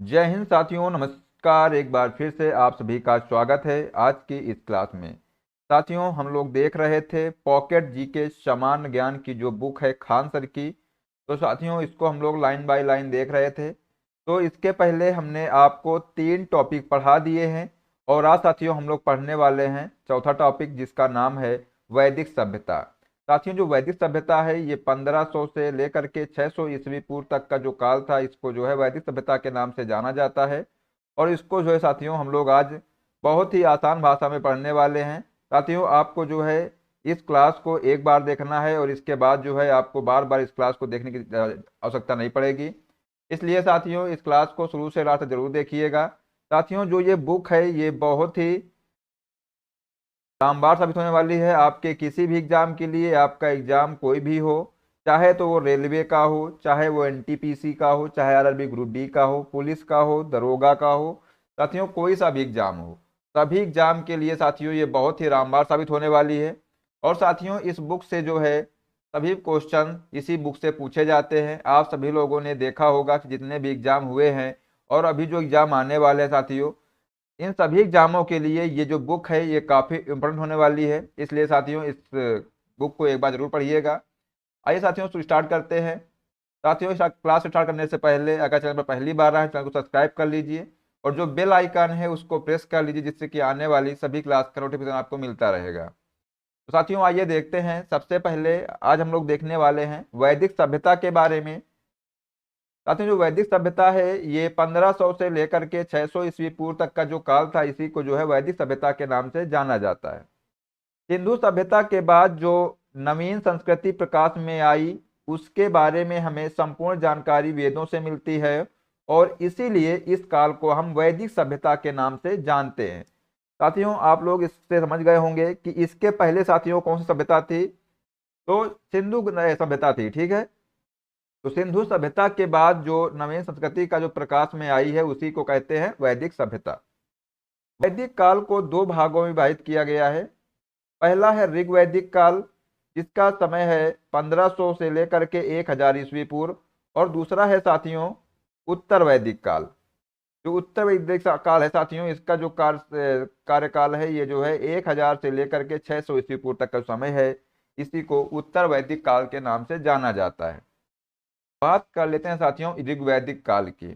जय हिंद साथियों, नमस्कार। एक बार फिर से आप सभी का स्वागत है आज की इस क्लास में। साथियों, हम लोग देख रहे थे पॉकेट जीके सामान्य ज्ञान की जो बुक है खान सर की। तो साथियों, इसको हम लोग लाइन बाय लाइन देख रहे थे। तो इसके पहले हमने आपको 3 टॉपिक पढ़ा दिए हैं और आज साथियों हम लोग पढ़ने वाले हैं चौथा टॉपिक, जिसका नाम है वैदिक सभ्यता। साथियों, जो वैदिक सभ्यता है ये 1500 से लेकर के 600 ईस्वी पूर्व तक का जो काल था, इसको जो है वैदिक सभ्यता के नाम से जाना जाता है। और इसको जो है साथियों हम लोग आज बहुत ही आसान भाषा में पढ़ने वाले हैं। साथियों, आपको जो है इस क्लास को एक बार देखना है और इसके बाद जो है आपको बार बार इस क्लास को देखने की आवश्यकता नहीं पड़ेगी। इसलिए साथियों, इस क्लास को शुरू से लास्ट तक जरूर देखिएगा। साथियों, जो ये बुक है ये बहुत ही कामबार साबित होने वाली है आपके किसी भी एग्जाम के लिए। आपका एग्जाम कोई भी हो, चाहे तो वो रेलवे का हो, चाहे वो एनटीपीसी का हो, चाहे आरआरबी ग्रुप डी का हो, पुलिस का हो, दरोगा का हो, साथियों कोई सा भी एग्जाम हो, सभी एग्जाम के लिए साथियों ये बहुत ही रामबार साबित होने वाली है। और साथियों, इस बुक से जो है सभी क्वेश्चन इसी बुक से पूछे जाते हैं। आप सभी लोगों ने देखा होगा कि जितने भी एग्जाम हुए हैं और अभी जो एग्जाम आने वाले हैं साथियों, इन सभी एग्जामों के लिए ये जो बुक है ये काफ़ी इम्पोर्टेंट होने वाली है। इसलिए साथियों इस बुक को एक बार जरूर पढ़िएगा। आइए साथियों शुरू स्टार्ट करते हैं। साथियों, इस क्लास स्टार्ट करने से पहले अगर चैनल पर पहली बार आए चैनल को सब्सक्राइब कर लीजिए और जो बेल आइकन है उसको प्रेस कर लीजिए, जिससे कि आने वाली सभी क्लास का नोटिफिकेशन आपको मिलता रहेगा। तो साथियों आइए देखते हैं। सबसे पहले आज हम लोग देखने वाले हैं वैदिक सभ्यता के बारे में। साथियों, जो वैदिक सभ्यता है ये 1500 से लेकर के 600 ईस्वी पूर्व तक का जो काल था, इसी को जो है वैदिक सभ्यता के नाम से जाना जाता है। सिंधु सभ्यता के बाद जो नवीन संस्कृति प्रकाश में आई, उसके बारे में हमें संपूर्ण जानकारी वेदों से मिलती है और इसीलिए इस काल को हम वैदिक सभ्यता के नाम से जानते हैं। साथियों, आप लोग इससे समझ गए होंगे कि इसके पहले साथियों कौन सी सभ्यता थी। तो सिंधु सभ्यता थी, ठीक है। तो सिंधु सभ्यता के बाद जो नवीन संस्कृति का जो प्रकाश में आई है उसी को कहते हैं वैदिक सभ्यता। वैदिक काल को 2 भागों में विभाजित किया गया है। पहला है ऋग्वैदिक काल, जिसका समय है 1500 से लेकर के 1000 ईस्वी पूर्व। और दूसरा है साथियों उत्तर वैदिक काल। जो उत्तर वैदिक काल है साथियों, इसका जो कार्यकाल है ये जो है 1000 से लेकर के 600 ईस्वी पूर्व तक का समय है। इसी को उत्तर वैदिक काल के नाम से जाना जाता है। बात कर लेते हैं साथियों ऋग्वैदिक काल की।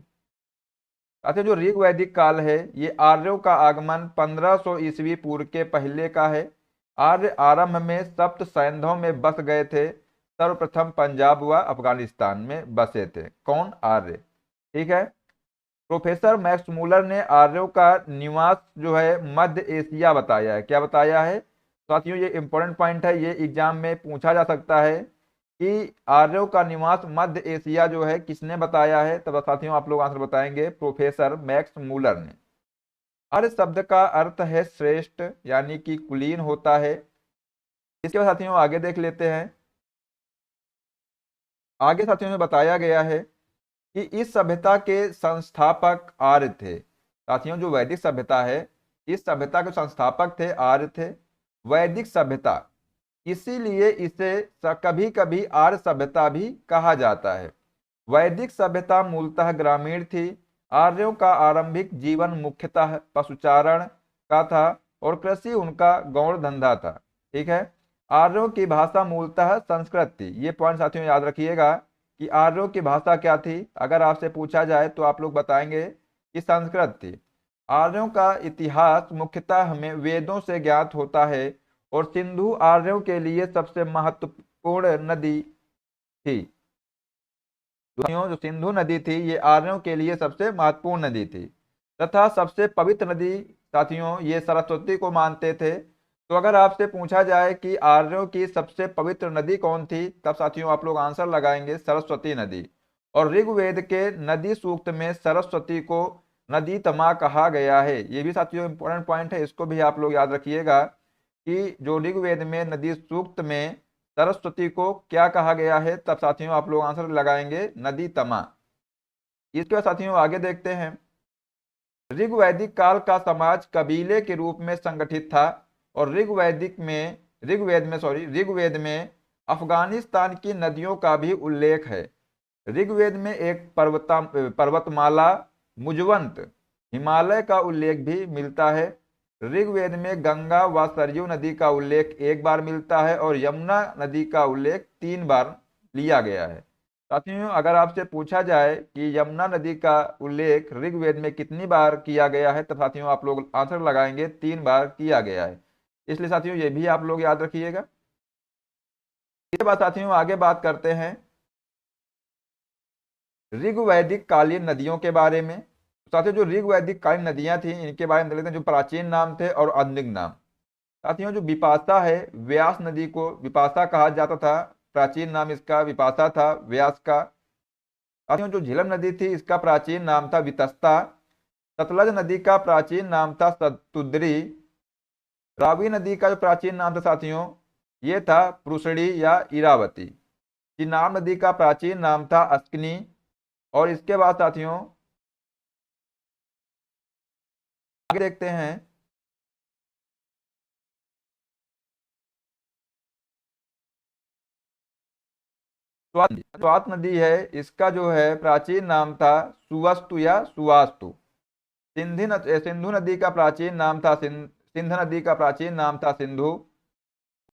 साथियों, जो ऋग्वैदिक काल है ये आर्यों का आगमन 1500 ईस्वी पूर्व के पहले का है। आर्य आरंभ में सप्त सैंधों में बस गए थे। सर्वप्रथम पंजाब व अफगानिस्तान में बसे थे। कौन? आर्य, ठीक है। प्रोफेसर मैक्स मूलर ने आर्यों का निवास जो है मध्य एशिया बताया है। क्या बताया है साथियों? ये इंपॉर्टेंट पॉइंट है, ये एग्जाम में पूछा जा सकता है कि आर्यों का निवास मध्य एशिया जो है किसने बताया है। तब साथियों आप लोग आंसर बताएंगे प्रोफेसर मैक्स मूलर ने। आर्य शब्द का अर्थ है श्रेष्ठ, यानी कि कुलीन होता है। इसके बाद साथियों आगे देख लेते हैं। आगे साथियों में बताया गया है कि इस सभ्यता के संस्थापक आर्य थे। साथियों, जो वैदिक सभ्यता है इस सभ्यता के संस्थापक थे आर्य थे। वैदिक सभ्यता, इसीलिए इसे कभी कभी आर्य सभ्यता भी कहा जाता है। वैदिक सभ्यता मूलतः ग्रामीण थी। आर्यों का आरंभिक जीवन मुख्यतः पशुचारण का था और कृषि उनका गौण धंधा था, ठीक है। आर्यों की भाषा मूलतः संस्कृत थी। ये पॉइंट साथियों याद रखिएगा कि आर्यों की भाषा क्या थी। अगर आपसे पूछा जाए तो आप लोग बताएंगे कि संस्कृत थी। आर्यों का इतिहास मुख्यतः हमें वेदों से ज्ञात होता है और सिंधु आर्यों के लिए सबसे महत्वपूर्ण नदी थी। जो सिंधु नदी थी ये आर्यों के लिए सबसे महत्वपूर्ण नदी थी तथा सबसे पवित्र नदी साथियों ये सरस्वती को मानते थे। तो अगर आपसे पूछा जाए कि आर्यों की सबसे पवित्र नदी कौन थी, तब साथियों आप लोग आंसर लगाएंगे सरस्वती नदी। और ऋग्वेद के नदी सूक्त में सरस्वती को नदी तमा कहा गया है। ये भी साथियों इंपॉर्टेंट पॉइंट है, इसको भी आप लोग याद रखिएगा कि जो ऋग्वेद में नदी सूक्त में सरस्वती को क्या कहा गया है। तब साथियों आप लोग आंसर लगाएंगे नदी तमा। इसके बाद साथियों आगे देखते हैं। ऋग्वैदिक काल का समाज कबीले के रूप में संगठित था और ऋग्वेद में अफगानिस्तान की नदियों का भी उल्लेख है। ऋग्वेद में एक पर्वतमाला मुजवंत हिमालय का उल्लेख भी मिलता है। ऋग्वेद में गंगा व सरयू नदी का उल्लेख एक बार मिलता है और यमुना नदी का उल्लेख 3 बार लिया गया है। साथियों, अगर आपसे पूछा जाए कि यमुना नदी का उल्लेख ऋग्वेद में कितनी बार किया गया है, तो साथियों आप लोग आंसर लगाएंगे 3 बार किया गया है। इसलिए साथियों ये भी आप लोग याद रखिएगा। इसके बाद साथियों आगे बात करते हैं ऋग्वैदिक कालीन नदियों के बारे में। साथियों जो ऋग्वैदिक कालीन नदियां थी इनके बारे में देख लेते हैं, जो प्राचीन नाम थे और आधुनिक नाम। साथियों जो विपाशा है, व्यास नदी को विपाशा कहा जाता था, प्राचीन नाम इसका विपाशा था व्यास का। साथियों जो झेलम नदी थी इसका प्राचीन नाम था वितस्ता। सतलज नदी का प्राचीन नाम था सतुद्री। रावी नदी का जो प्राचीन नाम था साथियों ये था प्रुषणी या इरावती। चिनाब नदी का प्राचीन नाम था अस्कनी। और इसके बाद साथियों आगे देखते हैं स्वात नदी है, इसका जो है प्राचीन नाम था सुवस्तु या सुवास्तु। सिंधु नदी का प्राचीन नाम था सिंध नदी का प्राचीन नाम था सिंधु।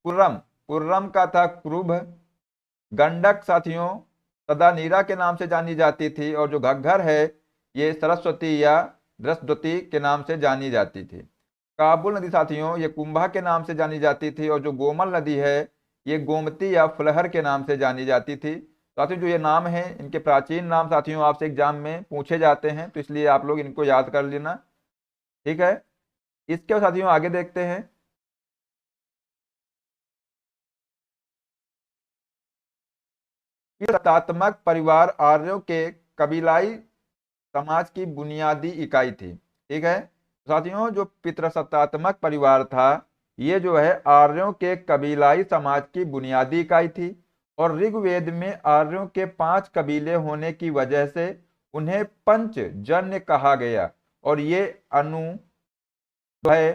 कुर्रम कुर्रम का था कुरुभ। गंडक साथियों सदानीरा के नाम से जानी जाती थी और जो घग्घर है ये सरस्वती या दृष्टद्वती के नाम से जानी जाती थी। काबुल नदी साथियों ये कुंभा के नाम से जानी जाती थी और जो गोमल नदी है ये गोमती या फुलहर के नाम से जानी जाती थी। साथियों जो ये नाम है इनके प्राचीन नाम साथियों आपसे एग्जाम में पूछे जाते हैं, तो इसलिए आप लोग इनको याद कर लेना। ठीक है, इसके बाद साथियों आगे देखते हैं कि सत्तात्मक परिवार आर्यों के कबीलाई समाज की बुनियादी इकाई थी। ठीक है साथियों, जो पितृसत्तात्मक परिवार था ये जो है आर्यों के कबीलाई समाज की बुनियादी इकाई थी। और ऋग्वेद में आर्यों के 5 कबीले होने की वजह से उन्हें पंचजन्य कहा गया। और ये अनु, भय,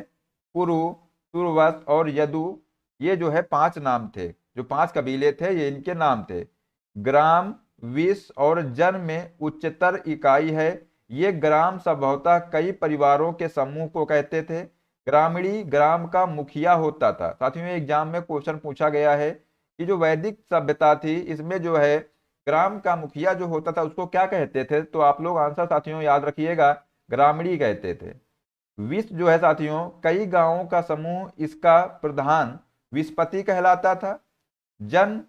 पुरु, तुर्वस और यदु, ये जो है 5 नाम थे। जो 5 कबीले थे ये इनके नाम थे। ग्राम, विष और जन में उच्चतर इकाई है। ये ग्राम संभवतः कई परिवारों के समूह को कहते थे। ग्रामीणी ग्राम का मुखिया होता था। साथियों एग्जाम में क्वेश्चन पूछा गया है कि जो वैदिक सभ्यता थी इसमें जो है ग्राम का मुखिया जो होता था उसको क्या कहते थे, तो आप लोग आंसर साथियों याद रखिएगा, ग्रामीणी कहते थे। विष जो है साथियों कई गांवों का समूह, इसका प्रधान विषपति कहलाता था। जन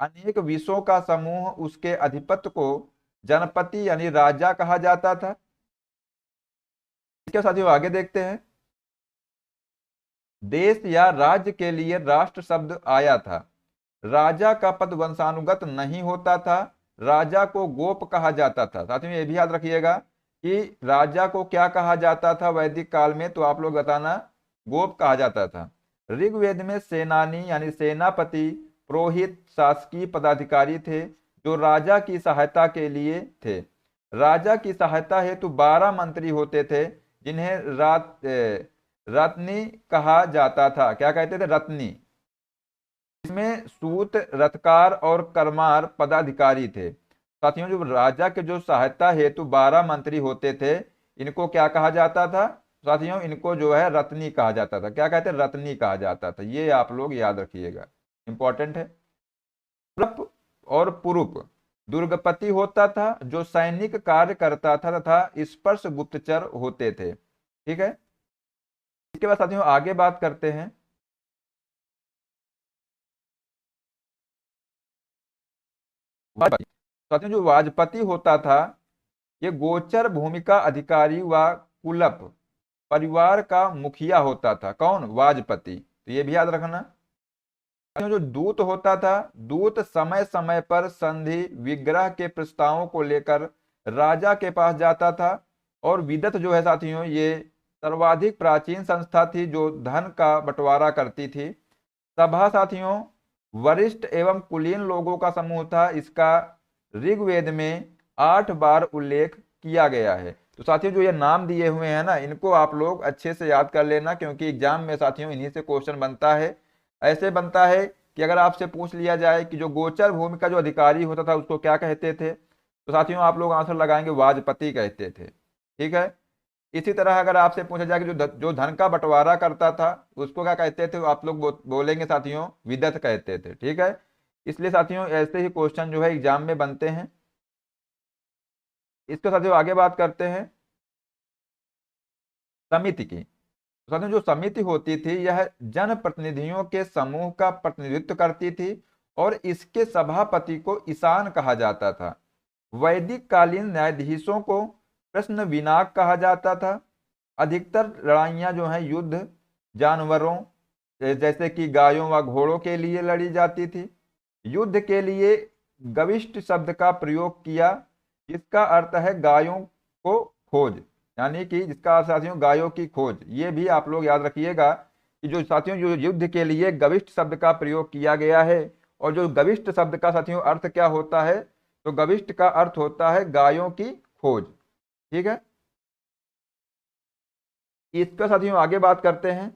अनेक विषयों का समूह, उसके अधिपति को जनपति यानी राजा कहा जाता था। इसके साथियों आगे देखते हैं देश या राज्य के लिए राष्ट्र शब्द आया था। राजा का पद वंशानुगत नहीं होता था, राजा को गोप कहा जाता था। साथियों ये भी याद रखिएगा कि राजा को क्या कहा जाता था वैदिक काल में, तो आप लोग बताना, गोप कहा जाता था। ऋग्वेद में सेनानी यानी सेनापति, पुरोहित शासकीय पदाधिकारी थे जो राजा की सहायता के लिए थे। राजा की सहायता हेतु 12 मंत्री होते थे जिन्हें रत्नी कहा जाता था। क्या कहते थे? रत्नी। इसमें सूत, रथकार और करमार पदाधिकारी थे। साथियों जो राजा के जो सहायता हेतु 12 मंत्री होते थे इनको क्या कहा जाता था? साथियों इनको जो है रत्नी कहा जाता था। क्या कहते हैं? रत्नी कहा जाता था। ये आप लोग याद रखिएगा, इंपॉर्टेंट है। पुरप और पुरुप दुर्गपति होता था जो सैनिक कार्य करता था तथा स्पर्श गुप्तचर होते थे। ठीक है, इसके बाद साथियों आगे बात करते हैं साथियों जो वाजपति होता था ये गोचर भूमिका अधिकारी व कुलप परिवार का मुखिया होता था। कौन? वाजपति। तो ये भी याद रखना। जो दूत होता था, दूत समय समय पर संधि विग्रह के प्रस्तावों को लेकर राजा के पास जाता था। और विदत जो है साथियों ये सर्वाधिक प्राचीन संस्था थी जो धन का बंटवारा करती थी। सभा साथियों वरिष्ठ एवं कुलीन लोगों का समूह था। इसका ऋग्वेद में 8 बार उल्लेख किया गया है। तो साथियों जो ये नाम दिए हुए हैं ना इनको आप लोग अच्छे से याद कर लेना, क्योंकि एग्जाम में साथियों इन्हीं से क्वेश्चन बनता है। ऐसे बनता है कि अगर आपसे पूछ लिया जाए कि जो गोचर भूमि का जो अधिकारी होता था उसको क्या कहते थे, तो साथियों आप लोग आंसर लगाएंगे वाजपति कहते थे। ठीक है। इसी तरह अगर आपसे पूछा जाए कि जो धन का बंटवारा करता था उसको क्या कहते थे, आप लोग बोलेंगे साथियों विदत कहते थे। ठीक है। इसलिए साथियों ऐसे ही क्वेश्चन जो है एग्जाम में बनते हैं। इसके साथियों आगे बात करते हैं समिति की। तो साथियों जो समिति होती थी यह जनप्रतिनिधियों के समूह का प्रतिनिधित्व करती थी और इसके सभापति को ईशान कहा जाता था। वैदिक कालीन न्यायाधीशों को प्रश्न विनाक कहा जाता था। अधिकतर लड़ाइयाँ जो हैं युद्ध जानवरों जैसे कि गायों व घोड़ों के लिए लड़ी जाती थी। युद्ध के लिए गविष्ट शब्द का प्रयोग किया जिसका अर्थ है गायों को खोज, यानी कि जिसका अर्थ साथियों गायों की खोज। ये भी आप लोग याद रखिएगा कि जो साथियों जो युद्ध के लिए गविष्ट शब्द का प्रयोग किया गया है, और जो गविष्ट शब्द का साथियों अर्थ क्या होता है, तो गविष्ट का अर्थ होता है गायों की खोज। ठीक है। इसका साथियों आगे बात करते हैं।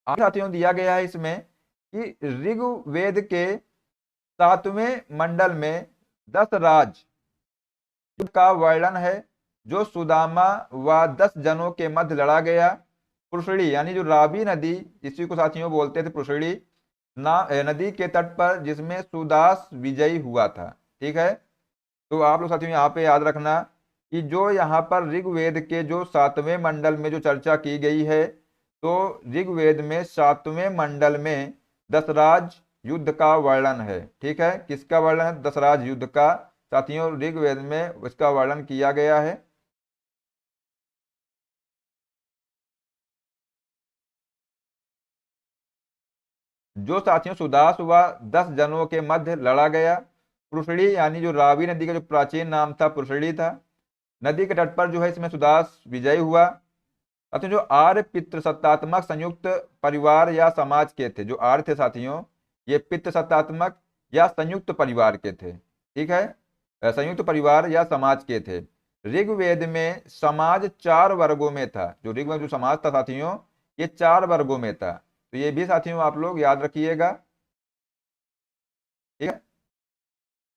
आगे साथियों दिया गया है इसमें कि ऋग्वेद के 7वें मंडल में 10 राज युद्ध का वर्णन है जो सुदामा व 10 जनों के मध्य लड़ा गया। पुष्करी यानी जो रावी नदी इसी को साथियों बोलते थे पुष्करी नदी के तट पर जिसमें सुदास विजयी हुआ था। ठीक है। तो आप लोग साथियों यहाँ पे याद रखना कि जो यहाँ पर ऋग्वेद के जो 7वें मंडल में जो चर्चा की गई है, तो ऋग्वेद में 7वें मंडल में दशराज युद्ध का वर्णन है। ठीक है। किसका वर्णन है? दशराज युद्ध का साथियों ऋग्वेद में उसका वर्णन किया गया है। जो साथियों सुदास व 10 जनों के मध्य लड़ा गया। पुष्करी यानी जो रावी नदी का जो प्राचीन नाम था पुष्करी था। नदी के तट पर जो है इसमें सुदास विजय हुआ। साथियों जो आर्य पितृसत्तात्मक संयुक्त परिवार या समाज के थे, जो आर्य थे साथियों ये पितृसत्तात्मक या संयुक्त परिवार के थे। ठीक है। संयुक्त परिवार या समाज के थे। ऋग्वेद में समाज 4 वर्गों में था। जो ऋग्वेद जो समाज था साथियों ये 4 वर्गों में था। तो ये भी साथियों आप लोग याद रखिएगा। ठीक है।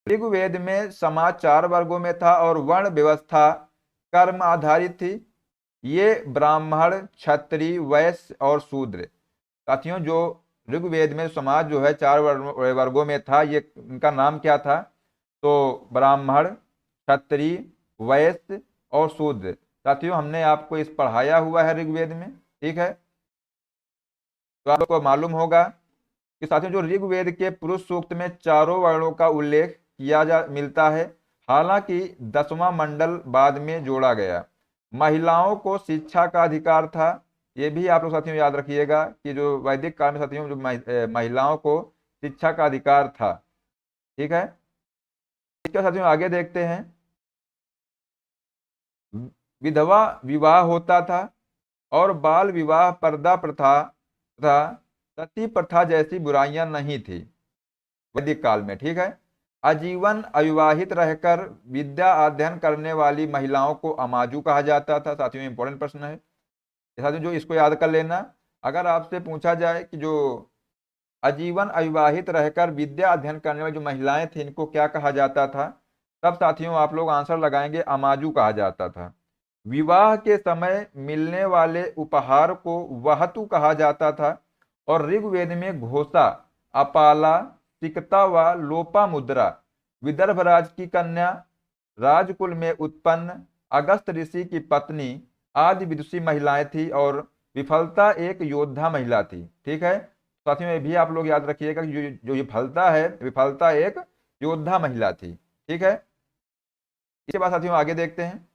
ऋग्वेद में समाज 4 वर्गों में था और वर्ण व्यवस्था कर्म आधारित थी। ये ब्राह्मण क्षत्रिय वैश्य और शूद्र। साथियों जो ऋग्वेद में समाज जो है 4 वर्गों में था, ये इनका नाम क्या था? तो ब्राह्मण क्षत्रिय वैश्य और शूद्र। साथियों हमने आपको इस पढ़ाया हुआ है ऋग्वेद में। ठीक है। तो आपको मालूम होगा कि साथियों जो ऋग्वेद के पुरुष सूक्त में चारों वर्णों का उल्लेख किया जा मिलता है। हालांकि 10वां मंडल बाद में जोड़ा गया। महिलाओं को शिक्षा का अधिकार था। ये भी आप लोग साथियों याद रखिएगा कि जो वैदिक काल में साथियों जो महिलाओं को शिक्षा का अधिकार था। ठीक है। इसके साथियों आगे देखते हैं। विधवा विवाह होता था और बाल विवाह पर्दा प्रथा तथा सती प्रथा जैसी बुराइयां नहीं थी वैदिक काल में। ठीक है। आजीवन अविवाहित रहकर विद्या अध्ययन करने वाली महिलाओं को अमाजू कहा जाता था। साथियों इंपॉर्टेंट प्रश्न है साथियों, जो इसको याद कर लेना। अगर आपसे पूछा जाए कि जो आजीवन अविवाहित रहकर विद्या अध्ययन करने वाली जो महिलाएं थी इनको क्या कहा जाता था, तब साथियों आप लोग आंसर लगाएंगे अमाजू कहा जाता था। विवाह के समय मिलने वाले उपहार को वहतु कहा जाता था और ऋग्वेद में घोषा अपाला सिकता व लोपा मुद्रा विदर्भ राज की कन्या राजकुल में उत्पन्न अगस्त ऋषि की पत्नी आदि विदुषी महिलाएं थी और विफलता एक योद्धा महिला थी। ठीक है। साथियों ये भी आप लोग याद रखिएगा कि जो विफलता है विफलता एक योद्धा महिला थी। ठीक है। इसके बाद साथियों आगे देखते हैं।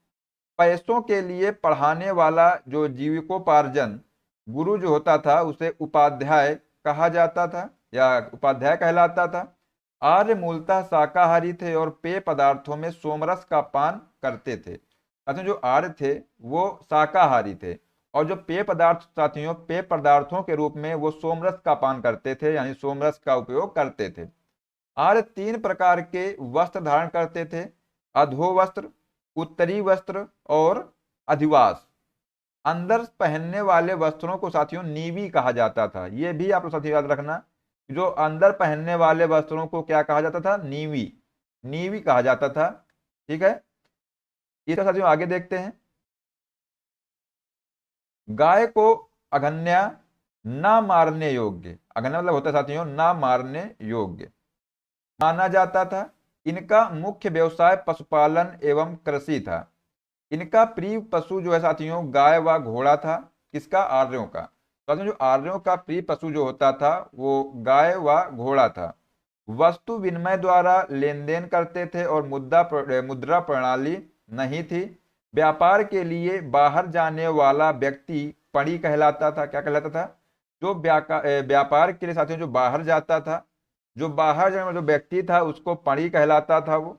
पैसों के लिए पढ़ाने वाला जो जीविकोपार्जन गुरु जो होता था उसे उपाध्याय कहा जाता था या उपाध्याय कहलाता था। आर्य मूलतः शाकाहारी थे और पेय पदार्थों में सोमरस का पान करते थे। साथियों जो आर्य थे वो शाकाहारी थे और जो पेय पदार्थ साथियों पेय पदार्थों के रूप में वो सोमरस का पान करते थे, यानी सोमरस का उपयोग करते थे। आर्य 3 प्रकार के वस्त्र धारण करते थे। अधो वस्त्र, उत्तरी वस्त्र और अधिवास। अंदर पहनने वाले वस्त्रों को साथियों नीवी कहा जाता था। ये भी आप लोग साथियों याद रखना जो अंदर पहनने वाले वस्त्रों को क्या कहा जाता था? नीवी, नीवी कहा जाता था। ठीक है, इसका साथियों आगे देखते हैं। गाय को अगन्या, ना मारने योग्य, अगन्या मतलब होता है साथियों ना मारने योग्य माना जाता था। इनका मुख्य व्यवसाय पशुपालन एवं कृषि था। इनका प्रिय पशु जो है साथियों गाय व घोड़ा था। किसका? आर्यों का। साथियों जो आर्यों का प्रिय पशु जो होता था वो गाय व घोड़ा था। वस्तु विनिमय द्वारा लेन देन करते थे और मुद्रा प्रणाली नहीं थी। व्यापार के लिए बाहर जाने वाला व्यक्ति पणी कहलाता था। क्या कहलाता था? जो व्यापार के लिए साथियों जो बाहर जाता था, जो बाहर जाने वाला जो व्यक्ति था उसको पणी कहलाता था वो।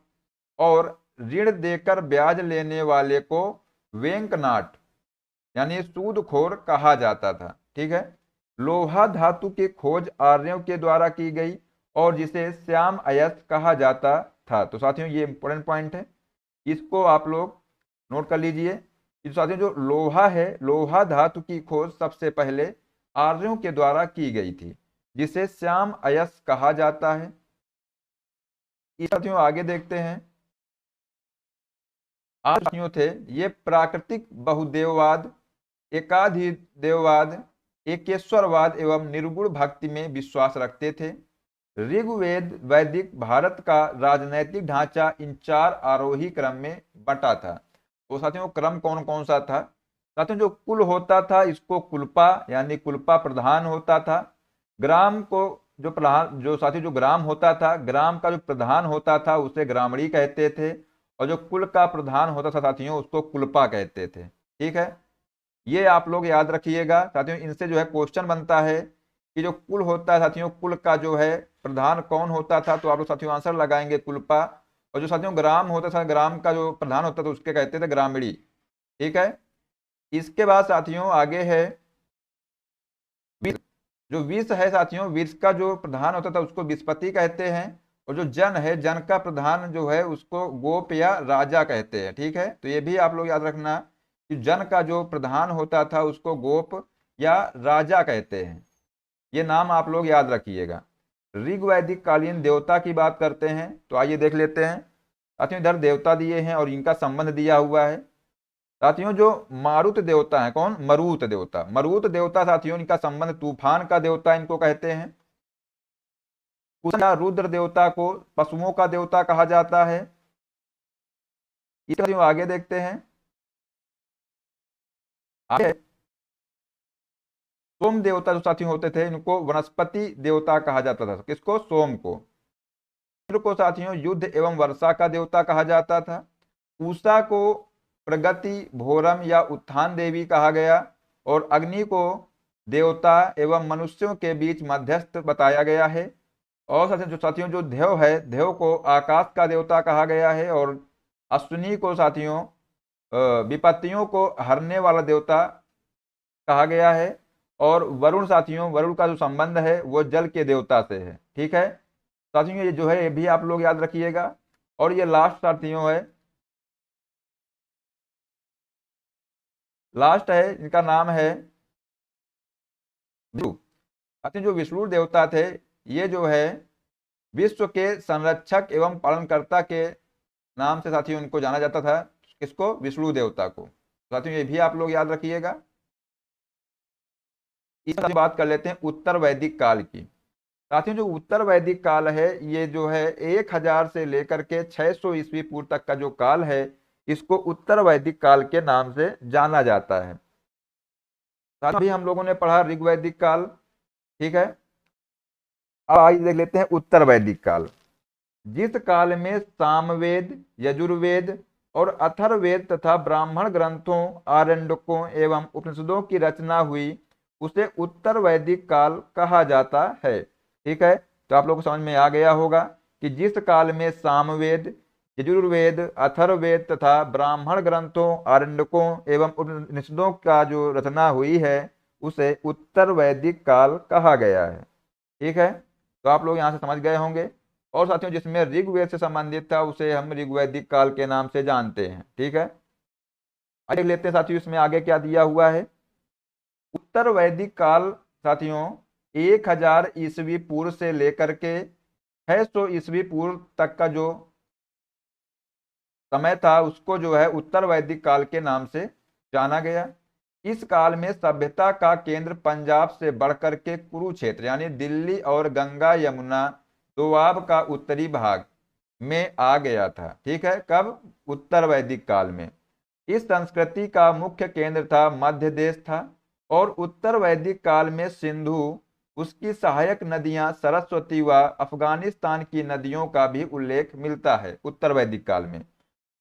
और ऋण देकर ब्याज लेने वाले को वेंकनाट यानी सूदखोर कहा जाता था। ठीक है, लोहा धातु की खोज आर्यों के द्वारा की गई और जिसे श्याम अयस्क कहा जाता था। तो साथियों ये इंपॉर्टेंट पॉइंट है, इसको आप लोग नोट कर लीजिए। तो साथियों जो लोहा है, लोहा धातु की खोज सबसे पहले आर्यों के द्वारा की गई थी, जिसे श्याम अयस्क कहा जाता है। इस साथियों आगे देखते हैं। आर्यों थे ये प्राकृतिक बहुदेववाद, एकाधिदेववाद, एकेश्वरवाद एवं निर्गुण भक्ति में विश्वास रखते थे। ऋग्वेद वैदिक भारत का राजनैतिक ढांचा इन चार आरोही क्रम में बंटा था। तो साथियों क्रम कौन कौन सा था? साथियों जो कुल होता था इसको कुलपा यानी कुलपा प्रधान होता था। ग्राम को जो प्रधान जो साथियों जो ग्राम होता था, ग्राम का जो प्रधान होता था उसे ग्रामणी कहते थे। और जो कुल का प्रधान होता था साथियों उसको कुलपा कहते थे। ठीक है, ये आप लोग याद रखिएगा साथियों। इनसे जो है क्वेश्चन बनता है कि जो कुल होता है साथियों, कुल का जो है प्रधान कौन होता था, तो आप लोग साथियों आंसर लगाएंगे कुलपा। और जो साथियों ग्राम होता था, ग्राम का जो प्रधान होता था उसके कहते थे ग्रामीणी। ठीक है, इसके बाद साथियों आगे है विष। जो विष है साथियों, विष का जो प्रधान होता था उसको विषपति कहते हैं। और जो जन है, जन का प्रधान जो है उसको गोप या राजा कहते हैं। ठीक है, तो ये भी आप लोग याद रखना कि जन का जो प्रधान होता था उसको गोप या राजा कहते हैं। ये नाम आप लोग याद रखिएगा। ऋग्वैदिक कालीन देवता की बात करते हैं, तो आइए देख लेते हैं। साथियों इधर देवता दिए हैं और इनका संबंध दिया हुआ है। साथियों जो मारुत देवता है, कौन? मरुत देवता। मरुत देवता साथियों इनका संबंध तूफान का देवता इनको कहते हैं। कुछ रुद्र देवता को पशुओं का देवता कहा जाता है। इसका आगे देखते हैं। आगे सोम देवता जो साथियों होते थे इनको वनस्पति देवता कहा जाता था। किसको? सोम को। इंद्र को साथियों युद्ध एवं वर्षा का देवता कहा जाता था। उषा को प्रगति, भोरम या उत्थान देवी कहा गया। और अग्नि को देवता एवं मनुष्यों के बीच मध्यस्थ बताया गया है। और साथियों जो देव है, देव को आकाश का देवता कहा गया है। और अश्विनी को साथियों विपत्तियों को हरने वाला देवता कहा गया है। और वरुण साथियों, वरुण का जो संबंध है वो जल के देवता से है। ठीक है साथियों, ये जो है ये भी आप लोग याद रखिएगा। और ये लास्ट साथियों है, लास्ट है, इनका नाम है विष्णु। साथियों जो विष्णु देवता थे ये जो है विश्व के संरक्षक एवं पालनकर्ता के नाम से साथियों उनको जाना जाता था। किसको? विष्णु देवता को। साथियों ये भी आप लोग याद रखिएगा। इस बात कर लेते हैं उत्तर वैदिक काल की। साथियों जो उत्तर वैदिक काल है ये जो है 1000 से लेकर के 600 ईस्वी पूर्व तक का जो काल है इसको उत्तर वैदिक काल के नाम से जाना जाता है। साथ ही हम लोगों ने पढ़ा ऋग्वैदिक काल। ठीक है, अब आइए देख लेते हैं उत्तर वैदिक काल। जिस काल में सामवेद, यजुर्वेद और अथर्ववेद तथा ब्राह्मण ग्रंथों, आरण्यकों एवं उपनिषदों की रचना हुई उसे उत्तर वैदिक काल कहा जाता है। ठीक है, तो आप लोगों को समझ में आ गया होगा कि जिस काल में सामवेद, यजुर्वेद, अथर्ववेद तथा ब्राह्मण ग्रंथों, आरण्यकों एवं उपनिषदों का जो रचना हुई है उसे उत्तर वैदिक काल कहा गया है। ठीक है, तो आप लोग यहाँ से समझ गए होंगे। और साथियों जिसमें ऋग्वेद से संबंधित था उसे हम ऋग्वैदिक काल के नाम से जानते हैं। ठीक है, आगे लेते हैं साथियों इसमें आगे क्या दिया हुआ है। उत्तर वैदिक काल साथियों 1000 ईस्वी पूर्व से लेकर के 600 ईस्वी पूर्व तक का जो समय था उसको जो है उत्तर वैदिक काल के नाम से जाना गया। इस काल में सभ्यता का केंद्र पंजाब से बढ़कर के कुरुक्षेत्र यानी दिल्ली और गंगा यमुना दोआब का उत्तरी भाग में आ गया था। ठीक है, कब? उत्तर वैदिक काल में। इस संस्कृति का मुख्य केंद्र था मध्य देश था और उत्तर वैदिक काल में सिंधु, उसकी सहायक नदियां सरस्वती व अफगानिस्तान की नदियों का भी उल्लेख मिलता है उत्तर वैदिक काल में।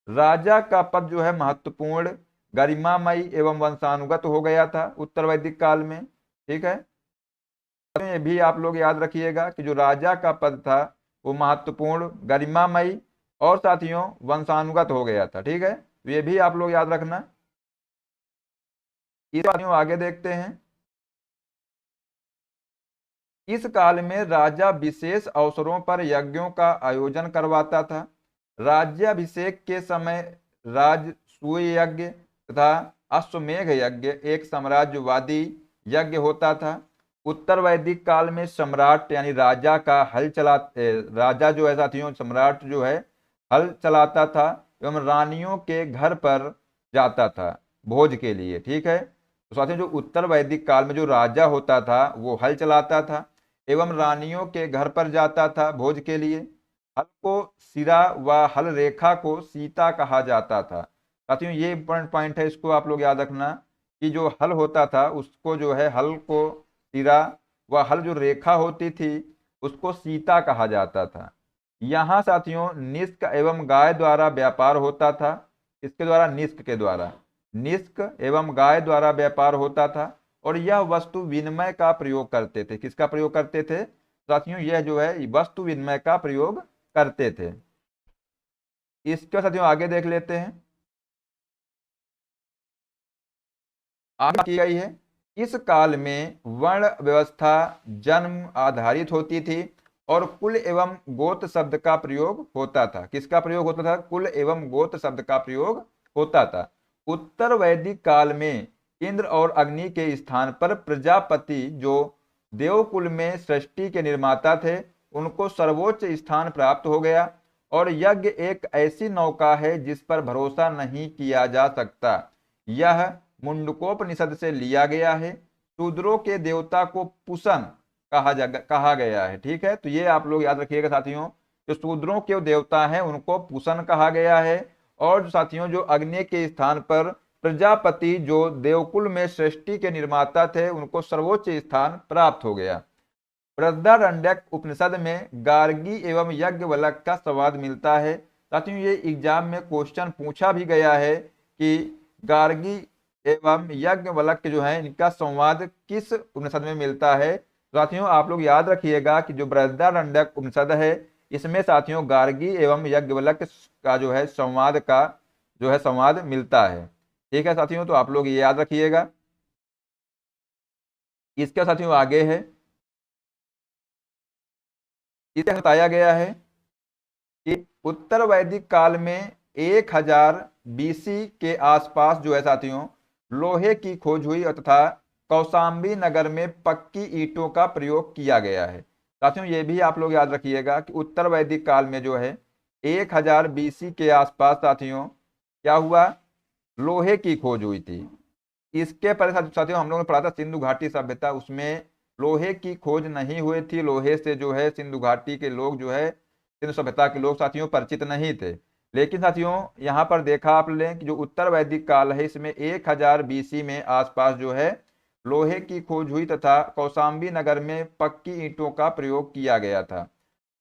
राजा का पद जो है महत्वपूर्ण, गरिमामयी एवं वंशानुगत हो गया था उत्तर वैदिक काल में। ठीक है, ये भी आप लोग याद रखिएगा कि जो राजा का पद था वो महत्वपूर्ण, गरिमामयी और साथियों वंशानुगत हो गया था। ठीक है, तो ये भी आप लोग याद रखना। इस साथियों आगे देखते हैं। इस काल में राजा विशेष अवसरों पर यज्ञों का आयोजन करवाता था। राज्याभिषेक के समय राजसूय यज्ञ तथा अश्वमेघ यज्ञ एक साम्राज्यवादी यज्ञ होता था। उत्तर वैदिक काल में सम्राट यानी राजा का हल चला राजा जो है साथियों, सम्राट जो है हल चलाता था एवं रानियों के घर पर जाता था भोज के लिए। ठीक है, तो साथियों जो उत्तर वैदिक काल में जो राजा होता था वो हल चलाता था एवं रानियों के घर पर जाता था भोज के लिए। हल को सिरा व हल रेखा को सीता कहा जाता था। साथियों ये इंपॉर्टेंट पॉइंट है, इसको आप लोग याद रखना कि जो हल होता था उसको जो है हल को सिरा व हल जो रेखा होती थी उसको सीता कहा जाता था। यहाँ साथियों निष्क एवं गाय द्वारा व्यापार होता था। इसके द्वारा निष्क एवं गाय द्वारा व्यापार होता था और यह वस्तु विनिमय का प्रयोग करते थे। किसका प्रयोग करते थे साथियों? यह जो है वस्तु विनिमय का प्रयोग करते थे। इसके साथियों आगे देख लेते हैं। आगे की गई है, इस काल में वर्ण व्यवस्था जन्म आधारित होती थी और कुल एवं गोत्र शब्द का प्रयोग होता था। किसका प्रयोग होता था? कुल एवं गोत्र शब्द का प्रयोग होता था। उत्तर वैदिक काल में इंद्र और अग्नि के स्थान पर प्रजापति जो देवकुल में सृष्टि के निर्माता थे उनको सर्वोच्च स्थान प्राप्त हो गया और यज्ञ एक ऐसी नौका है जिस पर भरोसा नहीं किया जा सकता। यह मुंडकोपनिषद से लिया गया है। शूद्रों के देवता को पुसन कहा गया है। ठीक है, तो ये आप लोग याद रखिएगा साथियों, जो शूद्रों के देवता हैं उनको पुसन कहा गया है और साथियों जो अग्नि के स्थान पर प्रजापति जो देवकुल में सृष्टि के निर्माता थे उनको सर्वोच्च स्थान प्राप्त हो गया। बृहदारण्यक उपनिषद में गार्गी एवं यज्ञवल्क्य का संवाद मिलता है। साथियों ये एग्जाम में क्वेश्चन पूछा भी गया है कि गार्गी एवं यज्ञवल्क्य जो है इनका संवाद किस उपनिषद में मिलता है। साथियों आप लोग याद रखिएगा कि जो बृहदारण्यक उपनिषद है इसमें साथियों गार्गी एवं यज्ञवल्क्य का जो है संवाद मिलता है। ठीक है साथियों, तो आप लोग ये याद रखिएगा। इसके साथियों आगे है, इसे बताया गया है कि उत्तर वैदिक काल में 1000 BC के आसपास जो है साथियों लोहे की खोज हुई तथा कौशाम्बी नगर में पक्की ईंटों का प्रयोग किया गया है। साथियों ये भी आप लोग याद रखिएगा कि उत्तर वैदिक काल में जो है 1000 BC के आसपास साथियों क्या हुआ? लोहे की खोज हुई थी। इसके पहले साथियों हम लोगों ने पढ़ा था सिंधु घाटी सभ्यता, उसमें लोहे की खोज नहीं हुई थी। लोहे से जो है सिंधु घाटी के लोग जो है सिंधु सभ्यता के लोग साथियों परिचित नहीं थे। लेकिन साथियों यहाँ पर देखा आप लें कि जो उत्तर वैदिक काल है इसमें 1000 BC में आसपास जो है लोहे की खोज हुई तथा कौशाम्बी नगर में पक्की ईंटों का प्रयोग किया गया था।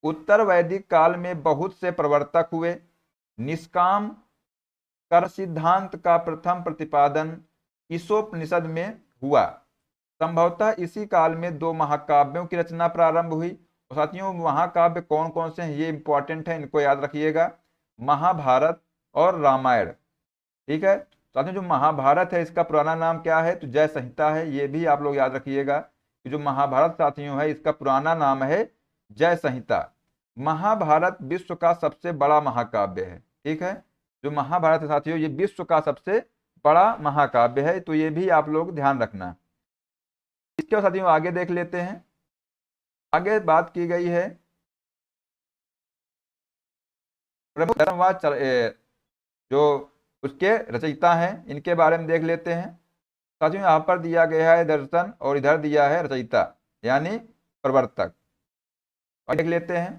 उत्तर वैदिक काल में बहुत से प्रवर्तक हुए। निष्काम कर सिद्धांत का प्रथम प्रतिपादन ईशोपनिषद में हुआ। संभवतः इसी काल में 2 महाकाव्यों की रचना प्रारंभ हुई। और साथियों महाकाव्य कौन कौन से हैं ये इंपॉर्टेंट है, इनको याद रखिएगा, महाभारत और रामायण। ठीक है साथियों, जो महाभारत है इसका पुराना नाम क्या है? तो जय संहिता है। ये भी आप लोग याद रखिएगा कि जो महाभारत साथियों है इसका पुराना नाम है जय संहिता। महाभारत विश्व का सबसे बड़ा महाकाव्य है। ठीक है, जो महाभारत है साथियों ये विश्व का सबसे बड़ा महाकाव्य है, तो ये भी आप लोग ध्यान रखना। इसके साथियों आगे देख लेते हैं। आगे बात की गई है प्रमुख धर्मवाद जो उसके रचयिता हैं, इनके बारे में देख लेते हैं। साथियों यहाँ पर दिया गया है दर्शन और इधर दिया है रचयिता यानी प्रवर्तक। देख लेते हैं।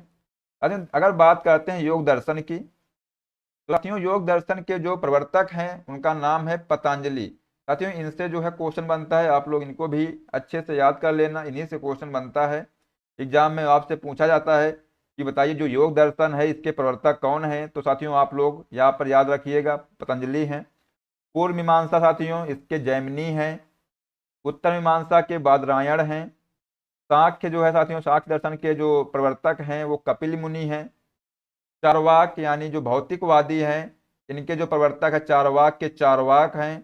साथियों अगर बात करते हैं योग दर्शन की, तो साथियों योग दर्शन के जो प्रवर्तक हैं उनका नाम है पतंजलि। साथियों इनसे जो है क्वेश्चन बनता है, आप लोग इनको भी अच्छे से याद कर लेना, इन्हीं से क्वेश्चन बनता है। एग्जाम में आपसे पूछा जाता है कि बताइए जो योग दर्शन है इसके प्रवर्तक कौन है, तो साथियों आप लोग यहाँ पर याद रखिएगा पतंजलि हैं। पूर्व मीमांसा साथियों इसके जैमिनी हैं। उत्तर मीमांसा के बादरायण हैं। सांख्य जो है साथियों, सांख्य दर्शन के जो प्रवर्तक हैं वो कपिल मुनि हैं। चारवाक यानी जो भौतिकवादी हैं, इनके जो प्रवर्तक है चारवाक के चारवाक हैं।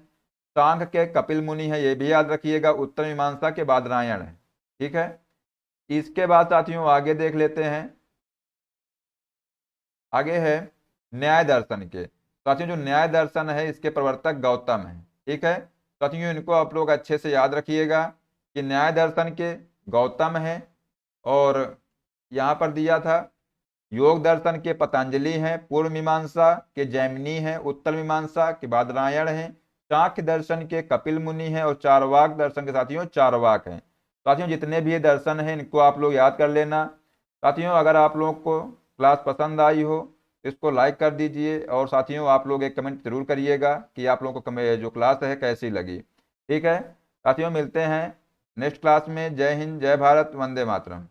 सांख्य के कपिल मुनि है, ये भी याद रखिएगा। उत्तर मीमांसा के बादरायण है। ठीक है, इसके बाद साथियों आगे देख लेते हैं। आगे है न्याय दर्शन के। साथियों जो न्याय दर्शन है इसके प्रवर्तक गौतम है। ठीक है साथियों, इनको आप लोग अच्छे से याद रखिएगा कि न्याय दर्शन के गौतम है। और यहाँ पर दिया था योग दर्शन के पतंजलि हैं, पूर्व मीमांसा के जैमिनी हैं, उत्तर मीमांसा के बादरायण हैं, सांख्य दर्शन के कपिल मुनि हैं और चारवाक दर्शन के साथियों चारवाक हैं। साथियों जितने भी ये दर्शन हैं इनको आप लोग याद कर लेना। साथियों अगर आप लोगों को क्लास पसंद आई हो इसको लाइक कर दीजिए, और साथियों आप लोग एक कमेंट जरूर करिएगा कि आप लोगों को जो क्लास है कैसी लगी। ठीक है साथियों, मिलते हैं नेक्स्ट क्लास में। जय हिंद, जय भारत, वंदे मातरम।